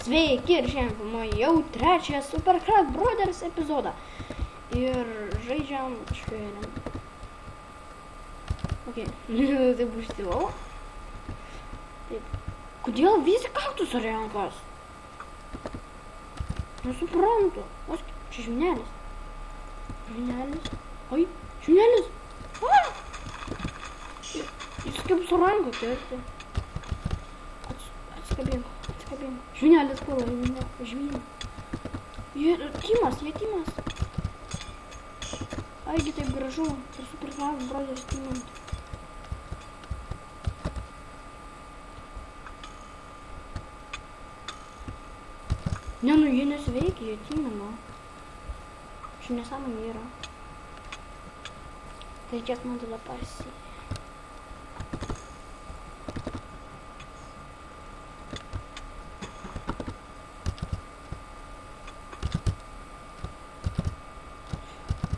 Sveiki ir šiandien filmuoju jau trečią Supercraft Brothers epizodą. Ir žaidžiam švelniam. Ok, taip užsilau. Taip. Kodėl visi kaktusą renkas? Nesuprantu. O, čia žvynelis. Žvynelis. Oi, žvynelis. Jis kaip su ranka kerti. Atsikabink. Žvynelis puola, žvynė. Jie timas. Aigi taip gražu. Ir Supercraft Brothers timant. Ne, nu jie nesveikia, jie timino. Čia nesąmonė yra. Tai kiek man tada pasijė.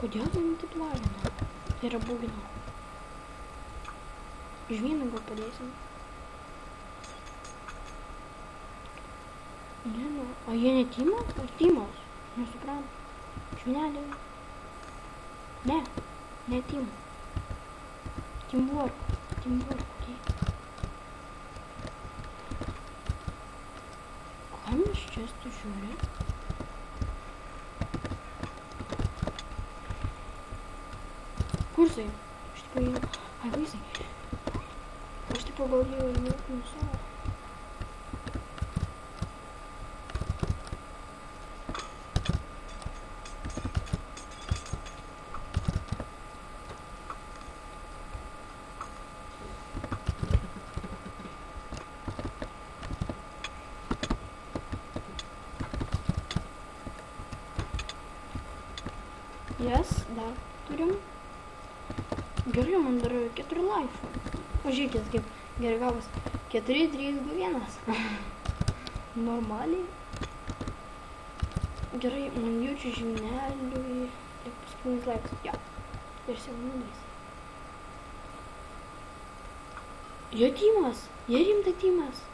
Kodėl man taip lavina? Tai yra būgina. Žvyną gal padėsim. Ne, nu. O jie ne timas? Ar timas? Nesuprantu. Žvynelį. Ne timas. Teamwork. Okay. Kam aš čia žiūriu? Kursai. Aš tipo ai vaisai. Aš tipo gal jau ir nusau. Yes, dar turim. Gerai, man dar 4 life. Pažiūrėkit, kaip gerai gavas. 4, 3, 2, 1. Normaliai. Gerai, man jaučiu žvyneliui. Ir paskutinis laikas. Ja. Ir sekundės. Jie timas. Jie rimtai timas.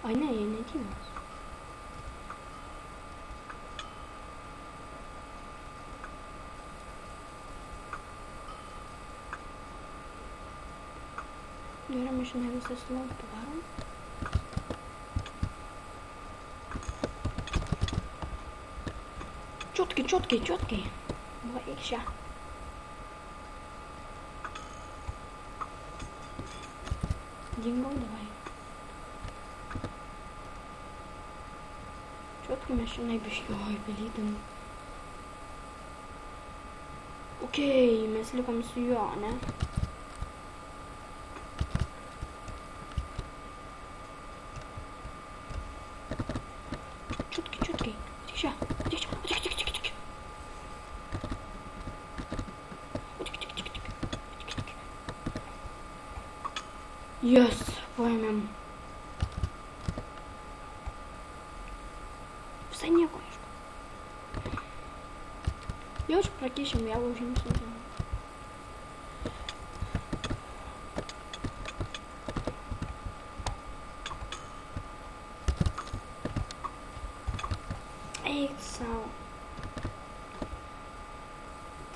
Ai ne, jie ne timas. Gerai, mes šiandien visas lauk padarom. Čiotkai. Va, eik šią. Dingau, davai. Čiotkai mes šiandien biškioj pelydam. Okei, mes likom su juo, ne? Yes, paėmėm. Visai nieko, aišku. Jau čia prakišėm, jau užimsim. Eik savo.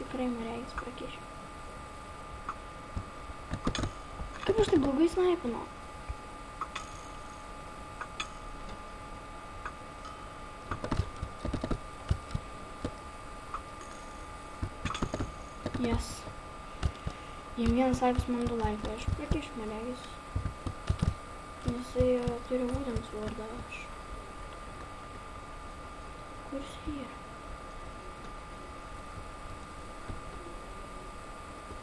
Tikrai man prakišėm. Kaip aš taip blogai snaipinau? Yes. Jiem vienas laipis man 2 laipai. Aš prakišiu man regis. Jisai turi būtent vardą aš. Kur jis yra?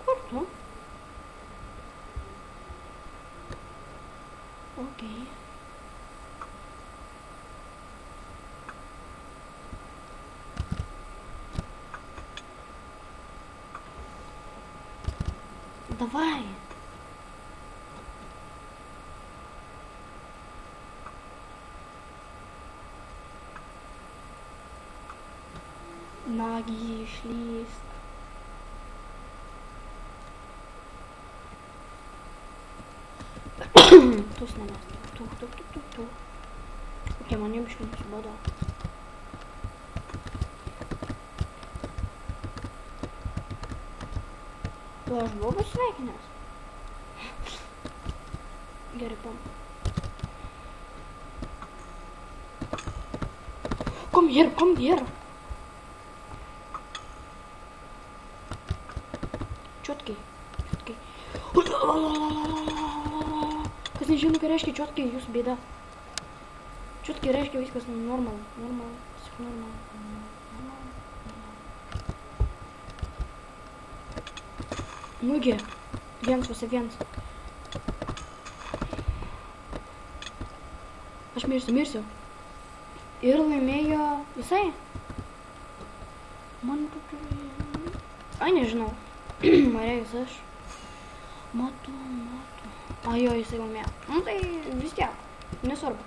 Kur tu? Окей. Давай. Ноги schließt. Тут на нас. Тух. Jie man jau biškai nusibodo. O aš buvau pasveikinęs. Gerai, pam. Come here, come here. Čiotkiai, čiotkiai. Kas nežino, ką reiškia čiotkiai, jūsų bėda. Čiotkiai reiškia viskas normal. Nugi, 1 vs 1. Aš mirsiu. Ir laimėjo visai. Man ai, nežinau. Marėjus aš. Matu. Jo, jisai laimėjo. Nu tai vis tiek, nesvarbu.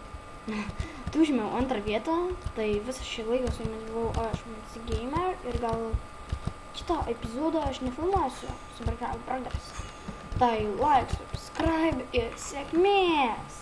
Tai užėmiau 2 vietą, tai visą šį laiką su jumis buvau aš, Gamer, ir gal kitą epizodą aš nefilmuosiu Super Crab Brothers. Tai like, subscribe ir sėkmės!